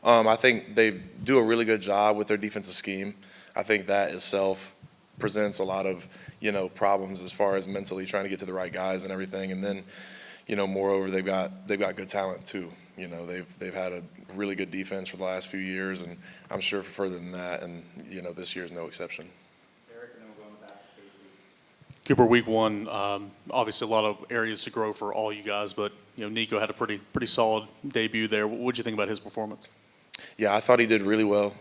I think they do a really good job with their defensive scheme. I think that itself presents a lot of, problems as far as mentally trying to get to the right guys and everything. And then, moreover, they've got good talent too. They've had a really good defense for the last few years, and I'm sure for further than that. And this year is no exception. Cooper, week one, obviously a lot of areas to grow for all you guys, but Nico had a pretty solid debut there. What did you think about his performance? Yeah, I thought he did really well.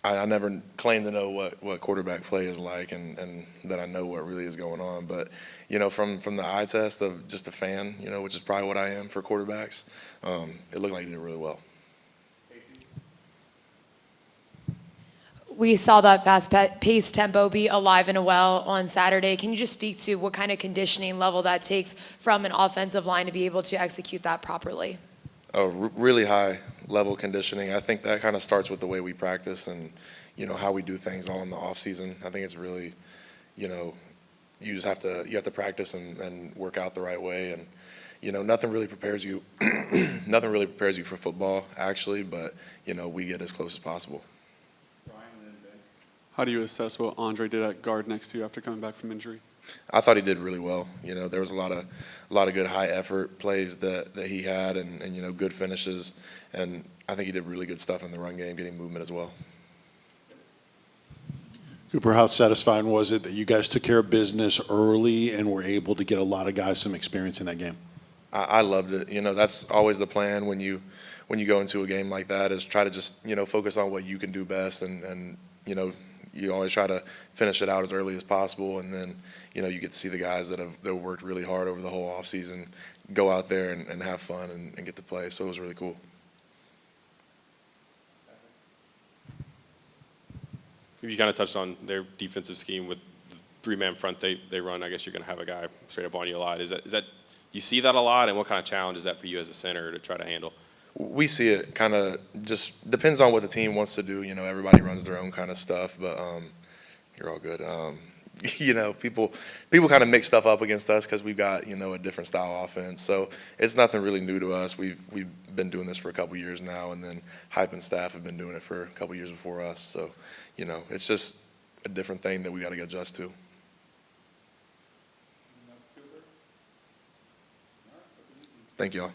I never claim to know what quarterback play is like, and that I know what really is going on. But from the eye test of just a fan, which is probably what I am for quarterbacks, it looked like he did really well. We saw that fast-paced tempo be alive and well on Saturday. Can you just speak to what kind of conditioning level that takes from an offensive line to be able to execute that properly? Really high level conditioning. I think that kind of starts with the way we practice and how we do things all in the off season. I think it's really, you just have to practice and work out the right way, and nothing really prepares you nothing really prepares you for football actually, but we get as close as possible. How do you assess what Andre did at guard next to you after coming back from injury? I thought he did really well. There was a lot of good high effort plays that he had, and good finishes, and I think he did really good stuff in the run game, getting movement as well. Cooper, how satisfying was it that you guys took care of business early and were able to get a lot of guys some experience in that game? I loved it. That's always the plan when you go into a game like that, is try to just focus on what you can do best, and you always try to finish it out as early as possible, and then you get to see the guys that have worked really hard over the whole off season go out there and have fun and get to play. So it was really cool. You kind of touched on their defensive scheme with the three-man front they run. I guess you're going to have a guy straight up on you a lot. Is that you see that a lot, and what kind of challenge is that for you as a center to try to handle? We see it kind of just depends on what the team wants to do. Everybody runs their own kind of stuff, but you're all good. People kind of mix stuff up against us because we've got a different style offense. So it's nothing really new to us. We've been doing this for a couple years now, and then Hype and staff have been doing it for a couple years before us. So it's just a different thing that we got to adjust to. Thank y'all.